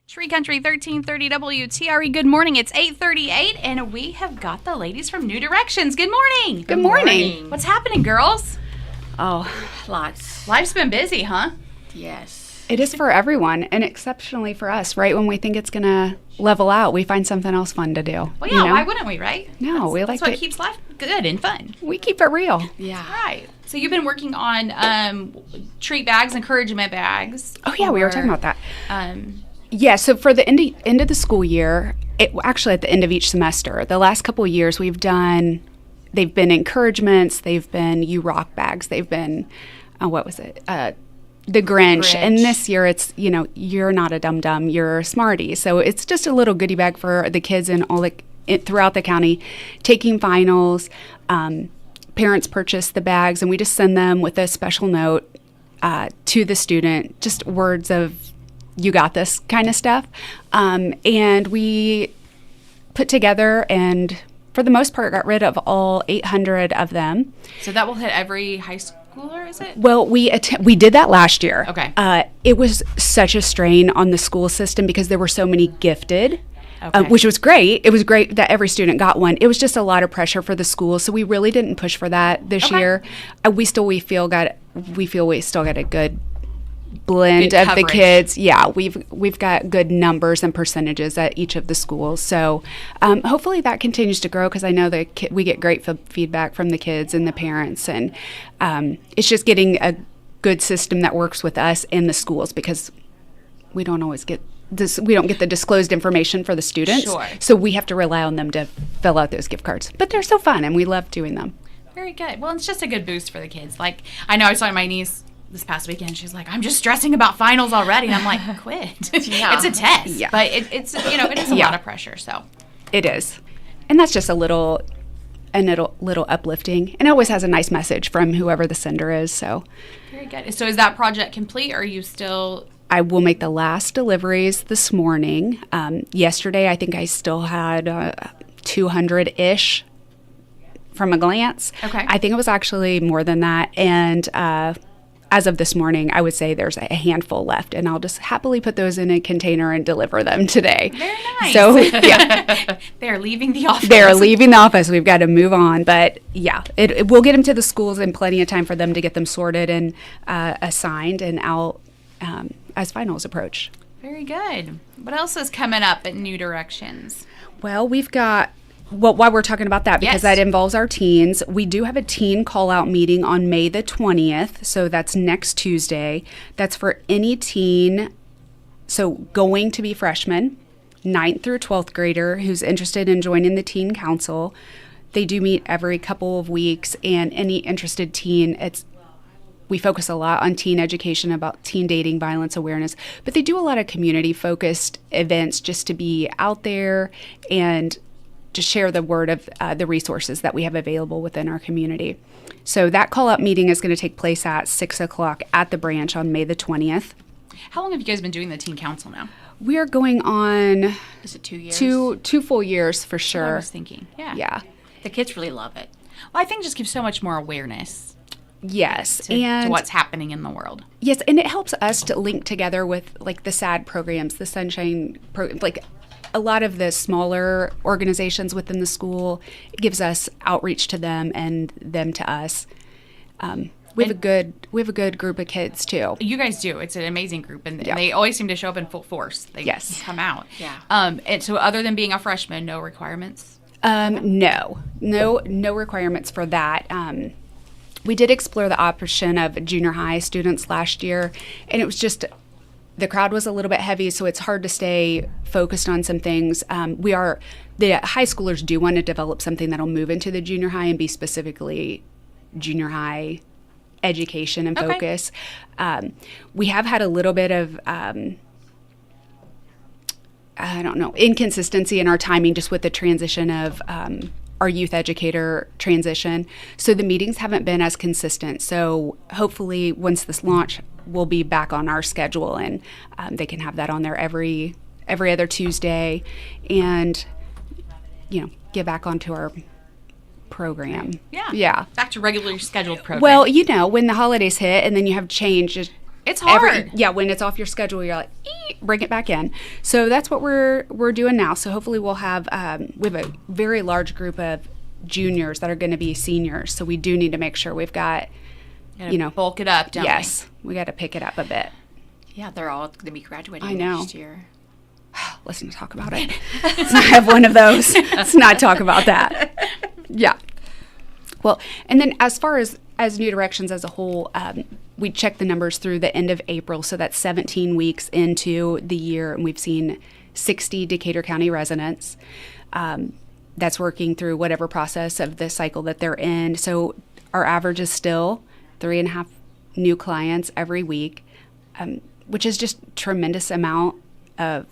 Tree Country 1330 WTRE. Good morning. It's 8:38, and we have got the ladies from New Directions. Good morning. Good morning. What's happening, girls? Oh, lots. Life's been busy, huh? Yes. It is for everyone, and exceptionally for us. Right when we think it's going to level out, we find something else fun to do. Well, yeah, why wouldn't we, right? No, we like that's what to. keeps life good and fun. We keep it real. Yeah. Right. So you've been working on treat bags, encouragement bags. Oh, yeah, we were talking about that. Um, Yeah, so for the end of the school year, actually at the end of each semester, the last couple of years they've been encouragements, they've been You Rock bags, they've been, the Grinch. And this year it's, you're not a dum-dum, you're a smarty. So it's just a little goodie bag for the kids in throughout the county taking finals. Parents purchase the bags, and we just send them with a special note to the student, just words of, you got this kind of stuff. And we put together and, for the most part, got rid of all 800 of them. so that will hit every high schooler, is it? Well, we did that last year. Okay. It was such a strain on the school system because there were so many gifted, Okay. which was great. It was great that every student got one. It was just a lot of pressure for the school, so we really didn't push for that this Okay. year. We feel we still got a good blend Good of the coverage. kids. Yeah, we've got good numbers and percentages at each of the schools. So hopefully that continues to grow because I know we get great feedback from the kids and the parents, and it's just getting a good system that works with us and the schools because we don't always get this. We don't get the disclosed information for the students, Sure. so we have to rely on them to fill out those gift cards. But they're so fun, and we love doing them. Very good. Well, it's just a good boost for the kids. Like, I know I was talking to my niece this past weekend. She's like, I'm just stressing about finals already. And I'm like, quit. Yeah. It's a test. Yeah. But it is a Yeah. lot of pressure. So, It is. And that's just a little uplifting. And it always has a nice message from whoever the sender is. So very good. So, is that project complete, or are you still? I will make the last deliveries this morning. Yesterday, I think I still had 200-ish from a glance. Okay. I think it was actually more than that. And as of this morning, I would say there's a handful left. And I'll just happily put those in a container and deliver them today. Very nice. So, yeah. They're leaving the office. They're leaving the office. We've got to move on. But yeah, we'll get them to the schools in plenty of time for them to get them sorted and assigned and out as finals approach. Very good. What else is coming up at New Directions? Well, we've got, while we're talking about that, because Yes. that involves our teens, we do have a teen call-out meeting on May the 20th. So that's next Tuesday. That's for any teen, so going to be freshman, 9th through 12th grader who's interested in joining the teen council. They do meet every couple of weeks, and any interested teen, we focus a lot on teen education, about teen dating, violence awareness, but they do a lot of community-focused events just to be out there and just share the word of the resources that we have available within our community. So that call-up meeting is going to take place at 6 o'clock at the branch on May the 20th. How long have you guys been doing the teen council now? We are going on Is it 2 years? two full years for I sure. was thinking. Yeah. Yeah. The kids really love it. Well, I think it just gives so much more awareness Yes. to what's happening in the world. Yes, and it helps us to link together with like the SAD programs, the Sunshine program, like a lot of the smaller organizations within the school. It gives us outreach to them and them to us. We have a good group of kids too. You guys do. It's an amazing group, and Yeah. they always seem to show up in full force. They Yes. come out. Yeah. And so, other than being a freshman, no requirements. No requirements for that. We did explore the option of junior high students last year, and it was just the crowd was a little bit heavy, so it's hard to stay focused on some things. The high schoolers do want to develop something that'll move into the junior high and be specifically junior high education and Okay. focus. We have had a little bit of inconsistency in our timing just with the transition of our youth educator transition. So the meetings haven't been as consistent. So hopefully once this launch, we'll be back on our schedule, and they can have that on there every other Tuesday and, get back onto our program. Yeah. Yeah. Back to regularly scheduled programming. Well, when the holidays hit and then you have change, It's hard. When it's off your schedule, you're like, bring it back in. So that's what we're doing now. So hopefully we'll have we have a very large group of juniors that are going to be seniors. So we do need to make sure we've got, bulk it up, don't yes, we got to pick it up a bit. Yeah, they're all going to be graduating I know. next year. Let's not talk about it. Let's not have one of those. Let's not talk about that. Yeah. Well, and then as far as New Directions as a whole, we checked the numbers through the end of April, so that's 17 weeks into the year, and we've seen 60 Decatur County residents. That's working through whatever process of the cycle that they're in. So our average is still 3.5 new clients every week, which is just tremendous amount of.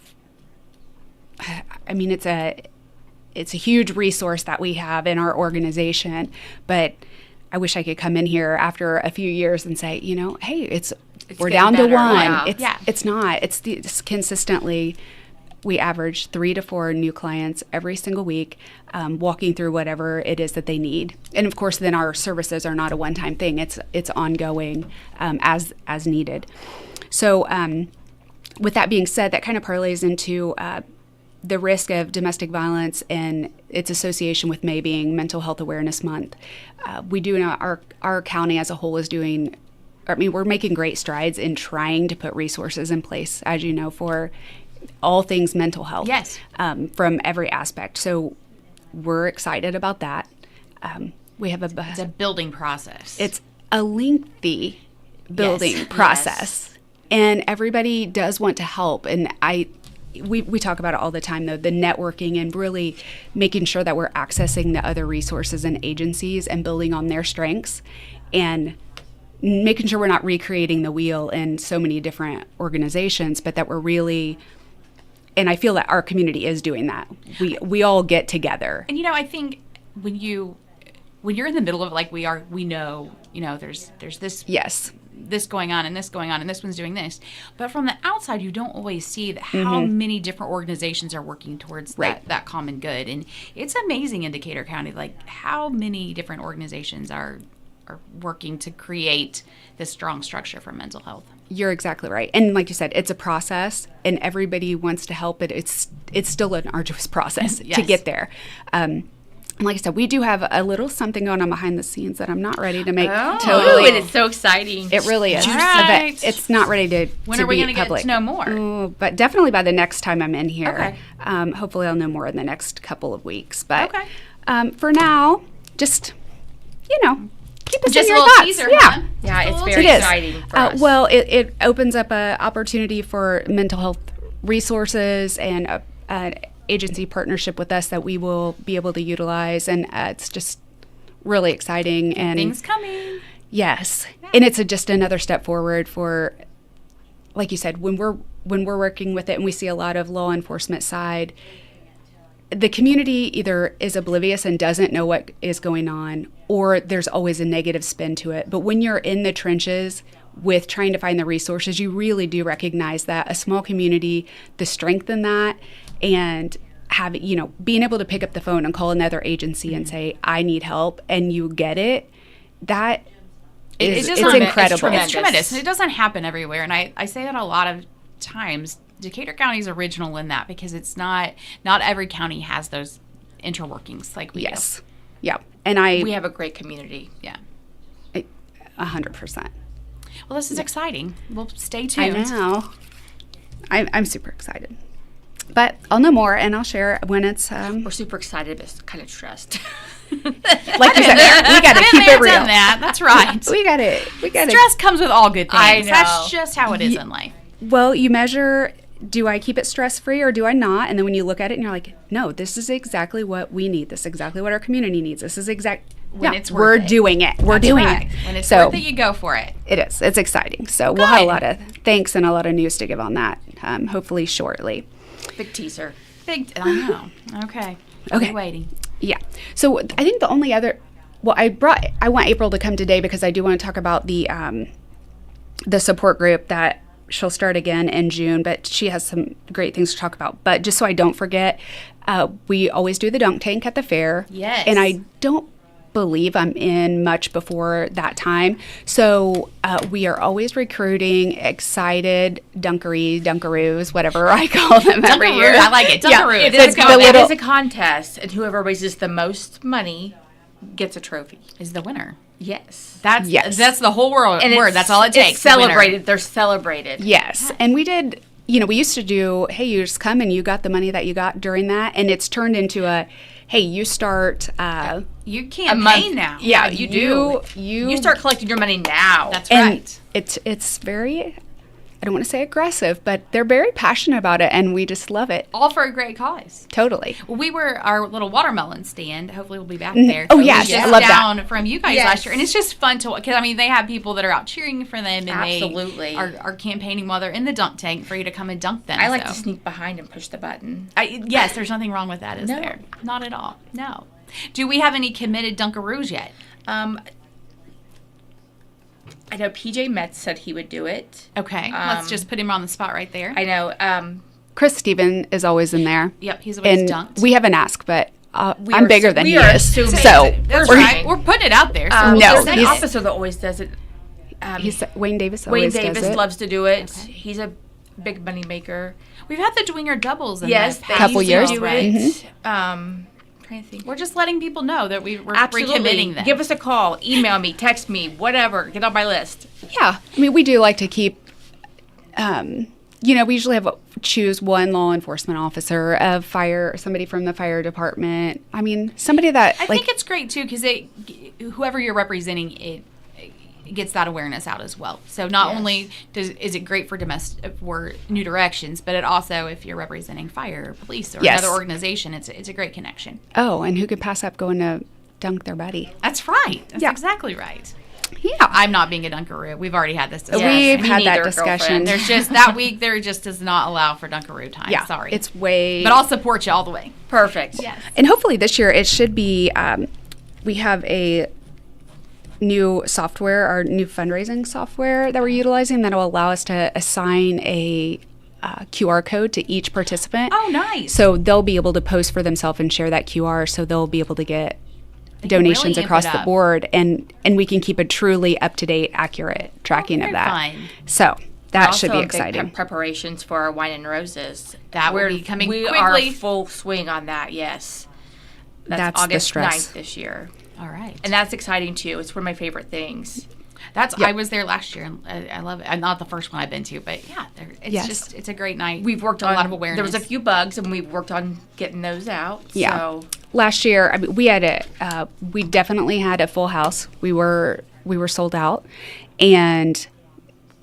I mean, it's a huge resource that we have in our organization, but I wish I could come in here after a few years and say, hey, we're down to better. one. Yeah. It's not. It's consistently, we average 3 to 4 new clients every single week, walking through whatever it is that they need. And of course, then our services are not a one-time thing. It's ongoing as needed. So with that being said, that kind of parlays into the risk of domestic violence and its association with May being Mental Health Awareness Month. We do know our county as a whole is we're making great strides in trying to put resources in place, as you know, for all things mental health. Yes. From every aspect. So we're excited about that. We have It's a building process. It's a lengthy building process. Yes. And everybody does want to help. And we talk about it all the time, though, the networking and really making sure that we're accessing the other resources and agencies and building on their strengths and making sure we're not recreating the wheel in so many different organizations, but that we're really, and I feel that our community is doing that. We all get together. And, I think when you're in the middle of it like we are, we know, there's this. Yes. This going on and this going on and this one's doing this, but from the outside you don't always see that how many different organizations are working towards that common good. And it's amazing in Decatur County, like how many different organizations are working to create this strong structure for mental health. You're exactly right. And like you said, it's a process and everybody wants to help it. It's still an arduous process to get there. And like I said, we do have a little something going on behind the scenes that I'm not ready to make totally. And it's so exciting. It really is. Right. It's not ready to When are we going to get to know more? But definitely by the next time I'm in here. Okay. Hopefully I'll know more in the next couple of weeks. But for now, just, keep us Just in a your little thoughts. teaser, Yeah. huh? Yeah, it's It very is. exciting for us. Well, it opens up an opportunity for mental health resources and agency partnership with us that we will be able to utilize, and it's just really exciting and Things coming. Yes, and it's just another step forward for, like you said, when we're working with it and we see a lot of law enforcement side, the community either is oblivious and doesn't know what is going on, or there's always a negative spin to it. But when you're in the trenches with trying to find the resources, you really do recognize that a small community, the strength in that, and being able to pick up the phone and call another agency and say, I need help, and you get it, that it's incredible. It's tremendous. And it doesn't happen everywhere. And I say that a lot of times. Decatur County is original in that because it's not every county has those interworkings like we do. Yeah. And we have a great community. Yeah. 100%. Well, this is exciting. Well, stay tuned. I know. I'm super excited. But I'll know more, and I'll share when it's... We're super excited, but kind of stressed. Like you said, we got to keep it real. Done that. That's right. We got it. Stress comes with all good things. I know. That's just how it is in life. Well, you measure, do I keep it stress-free or do I not? And then when you look at it and you're like, no, this is exactly what we need. This is exactly what our community needs. This is it's worth we're it. doing it. We're That's doing right. it. When it's so worth it, you go for it. It is. It's exciting. So we'll have a lot of thanks and a lot of news to give on that, hopefully shortly. Big teaser. I know. Okay. Okay. We're waiting. Yeah. So I think the only other, I want April to come today because I do want to talk about the support group that she'll start again in June, but she has some great things to talk about. But just so I don't forget, we always do the dunk tank at the fair. Yes. And I don't believe I'm in much before that time. So we are always recruiting excited Dunkaroos, whatever I call them every Dunkaroo, year. I like it. Dunkaroo. It It's is, the little- it is a contest, and whoever raises the most money gets a trophy. Is the winner. Yes. Yes. That's the whole word. And That's all it takes. It's the winner. celebrated. They're celebrated. Yes. And we did, we used to do, hey, you just come and you got the money that you got during that. And it's turned into a, hey, you start. You campaign now. Yeah, you do. You start collecting your money now. That's and right. it's very, I don't want to say aggressive, but they're very passionate about it. And we just love it. All for a great cause. Totally. We were our little watermelon stand. Hopefully, we'll be back there. Oh, It was yes. just I love that. down from you guys Yes. last year, and it's just fun to because they have people that are out cheering for them, and Absolutely. they are campaigning while they're in the dunk tank for you to come and dunk them. I like to so. sneak behind and push the button. Yes, there's nothing wrong with that, is No. there? Not at all. No. Do we have any committed Dunkaroos yet? I know PJ Metz said he would do it. Okay, let's just put him on the spot right there. I know. Chris Steven is always in there. Yep, he's always And dunked. we haven't asked, but We I'm are- bigger than we he are is. assuming. So That's we're, right. We're putting it out there. So No, there's an he's- officer that always does it. Wayne Davis Wayne always Davis does it. loves to do it. He's a big money maker. we've had the Dwinger doubles in Yes, the they past Couple used years. to do Mhm. it. Trying to think. We're just letting people know that we're Absolutely. recommitting them. Give us a call, email me, text me, whatever. Get on my list. Yeah, I mean, we do like to keep. We usually choose one law enforcement officer, somebody from the fire department. I mean, somebody that I think it's great too because whoever you're representing, it gets that awareness out as well. So not Yes. only is it great for New Directions, but it also if you're representing fire or police or Yes. another organization, it's a great connection. Oh, and who could pass up going to dunk their buddy? That's right. That's Yeah. exactly right. Yeah, I'm not being a Dunkaroo. We've already had this discussion. we've me had that neither, discussion. girlfriend. There's just that week there just does not allow for Dunkaroo time. Yeah, Sorry. it's way. But I'll support you all the way. Perfect. Yes. And hopefully this year it should be. We have a new software, our new fundraising software that we're utilizing that'll allow us to assign a QR code to each participant. Oh, nice. So they'll be able to post for themselves and share that QR, so they'll be able to get They can donations really amp across it the up. board, and we can keep a truly up to date, accurate tracking of very that. fun. So that Also should be big exciting. preparations for our wine and roses. That will be coming we quickly. are full swing on that. Yes, That's the August stress. 9th this year, All right. and that's exciting too. It's one of my favorite things. I was there last year, and I love it. I'm not the first one I've been to, but yeah, it's Yes. it's a great night. We've worked a on lot of awareness. There was a few bugs, and we've worked on getting those out. Yeah. So Last year, I mean, we definitely had a full house. We were sold out, and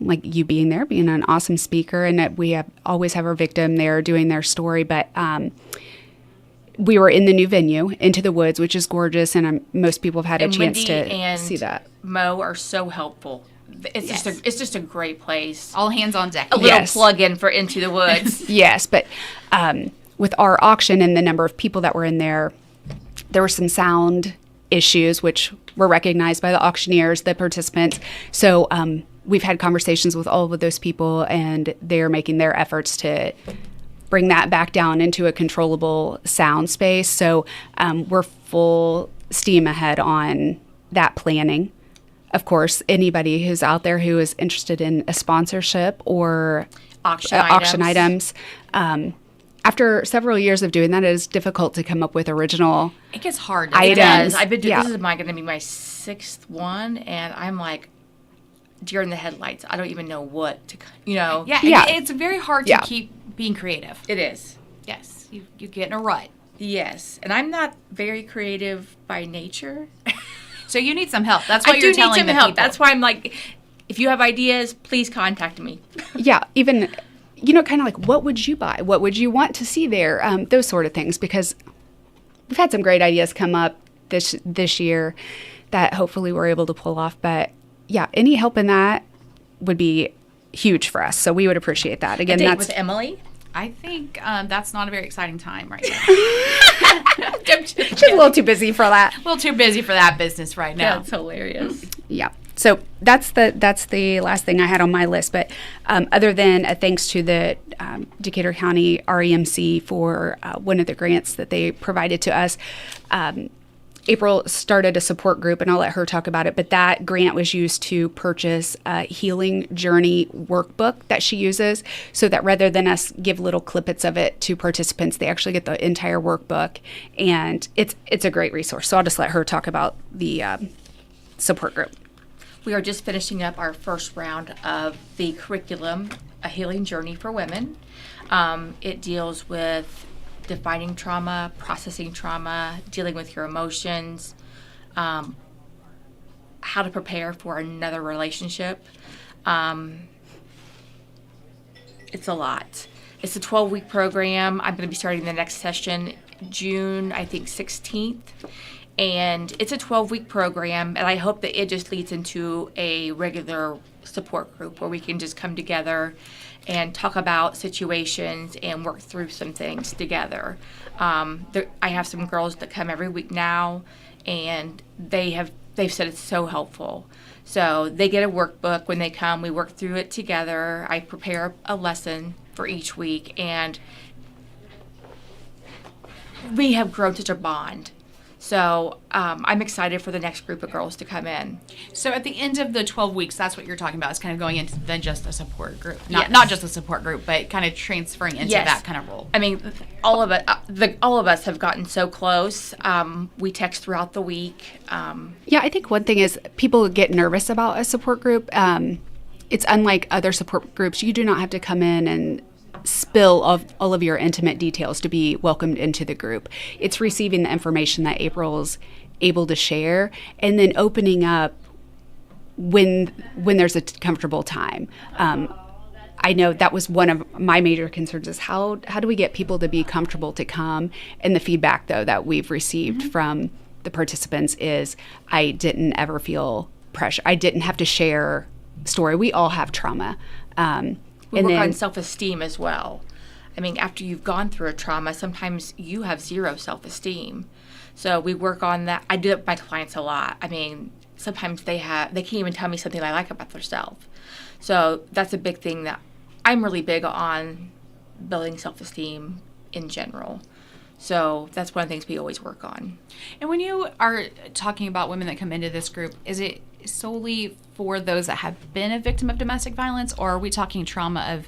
like you being there, being an awesome speaker, and that we always have our victim there doing their story. But we were in the new venue, Into the Woods, which is gorgeous, and most people have had a and chance Wendy to and see that. Mo are so helpful. It's just a great place. all hands on deck. A little Yes. plug in for Into the Woods. Yes, but with our auction and the number of people that were in there were some sound issues, which were recognized by the auctioneers, the participants. So we've had conversations with all of those people, and they're making their efforts to bring that back down into a controllable sound space. So we're full steam ahead on that planning. Of course, anybody who's out there who is interested in a sponsorship or auction items. After several years of doing that, it is difficult to come up with original. It gets hard. I- It items. does. I've been doing Yeah. this is going to be my 6th one, and I'm like deer in the headlights. I don't even know what to. Yeah, Yeah. It's very hard to Yeah. keep being creative. It is. Yes, you get in a rut. Yes, and I'm not very creative by nature. So you need some help. That's what I you're do need telling some the help. people. That's why I'm like, if you have ideas, please contact me. Yeah, even, kind of like, what would you buy? What would you want to see there? Those sort of things, because we've had some great ideas come up this year that hopefully we're able to pull off. But yeah, any help in that would be huge for us. So we would appreciate that. Again, Date that's with Emily. I think that's not a very exciting time right now. she's a little too busy for that. A little too busy for that business right now. That's hilarious. Yeah. So that's the last thing I had on my list. But other than a thanks to the Decatur County REMC for one of the grants that they provided to us, April started a support group, and I'll let her talk about it, but that grant was used to purchase a healing journey workbook that she uses, so that rather than us give little clippets of it to participants, they actually get the entire workbook, and it's a great resource. So I'll just let her talk about the support group. We are just finishing up our first round of the curriculum, A Healing Journey for Women. It deals with defining trauma, processing trauma, dealing with your emotions, how to prepare for another relationship. It's a lot. It's a 12-week program. I'm going to be starting the next session June, I think, 16th. And it's a 12-week program, and I hope that it just leads into a regular support group where we can just come together and talk about situations and work through some things together. I have some girls that come every week now, and they've said it's so helpful. So they get a workbook when they come. We work through it together. I prepare a lesson for each week, and we have grown such a bond. So I'm excited for the next group of girls to come in. So at the end of the 12 weeks, that's what you're talking about, is kind of going into then just a support group. Yes. Not just a support group, but kind of transferring into Yes. that kind of role. I mean, all of us have gotten so close. We text throughout the week. Yeah, I think one thing is people get nervous about a support group. It's unlike other support groups. You do not have to come in and spill all of your intimate details to be welcomed into the group. It's receiving the information that April's able to share, and then opening up when there's a comfortable time. I know that was one of my major concerns, is how do we get people to be comfortable to come? And the feedback, though, that we've received from the participants is, I didn't ever feel pressure. I didn't have to share story. We all have trauma. We work on self-esteem as well. I mean, after you've gone through a trauma, sometimes you have zero self-esteem. So we work on that. I do it with my clients a lot. I mean, sometimes they can't even tell me something I like about themselves. So that's a big thing that I'm really big on, building self-esteem in general. So that's one of the things we always work on. And when you are talking about women that come into this group, is it solely for those that have been a victim of domestic violence, or are we talking trauma of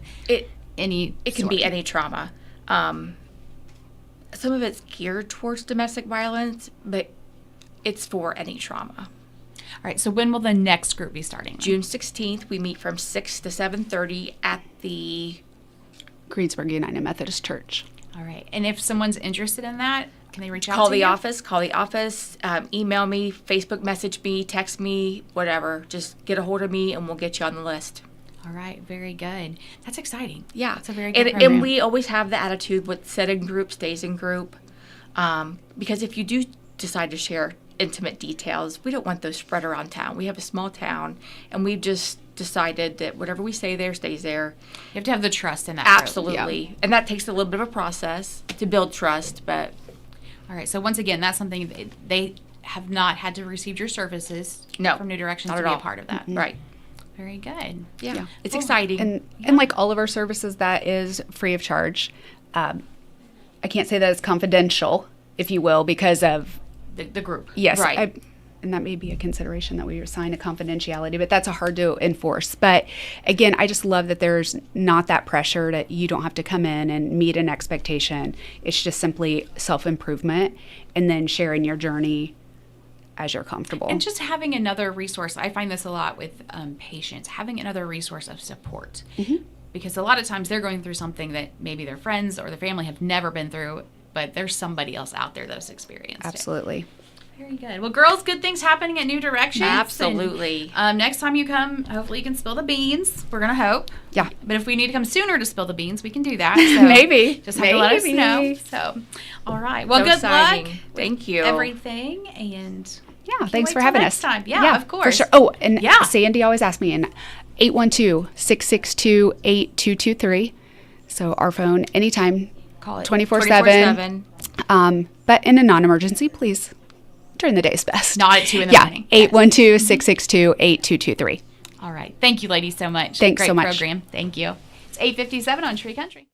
any It can sort? be any trauma. Some of it's geared towards domestic violence, but it's for any trauma. All right, so when will the next group be starting? June 16th, we meet from 6 to 7:30 at the Greensburg United Methodist Church. All right, and if someone's interested in that, can they reach out Call to the you? office, email me, Facebook message me, text me, whatever. Just get a hold of me and we'll get you on the list. All right, very good. That's exciting. Yeah. That's a very good and program. we always have the attitude with set in group, stays in group. Because if you do decide to share intimate details, we don't want those spread around town. We have a small town, and we've just decided that whatever we say there stays there. You have to have the trust in that group. Absolutely. Yeah. And that takes a little bit of a process to build trust, but All right, so once again, that's something they have not had to receive your services No, from New Directions not to at be all. a part of that. right. Very good. Yeah. It's exciting. And like all of our services, that is free of charge. I can't say that it's confidential, if you will, because of The group. yes, Right. and that may be a consideration that we assign a confidentiality, but that's a hard to enforce. But again, I just love that there's not that pressure that you don't have to come in and meet an expectation. It's just simply self-improvement and then sharing your journey as you're comfortable. And just having another resource. I find this a lot with patients, having another resource of support. Because a lot of times they're going through something that maybe their friends or their family have never been through, but there's somebody else out there that's experienced Absolutely. it. Very good. Well, girls, good things happening at New Directions. Absolutely. And, next time you come, hopefully you can spill the beans. We're going to hope. Yeah. But if we need to come sooner to spill the beans, we can do that. So Maybe. Just have to let us Maybe. know. So, all right. Well, So good exciting. luck. Thank you. Everything. And Yeah, can't thanks wait for till having next us. time. Yeah, of course. For sure. Oh, and Yeah. Sandy always asks me, and 812-662-8223. So our phone, anytime, Call it 24/7. But in a non-emergency, please, during the day is best. Not at 2 in the yeah, morning. 812-662-8223. All right. Thank you, ladies, so much. Thanks Great so much. program. Thank you. It's 8:57 on Tree Country.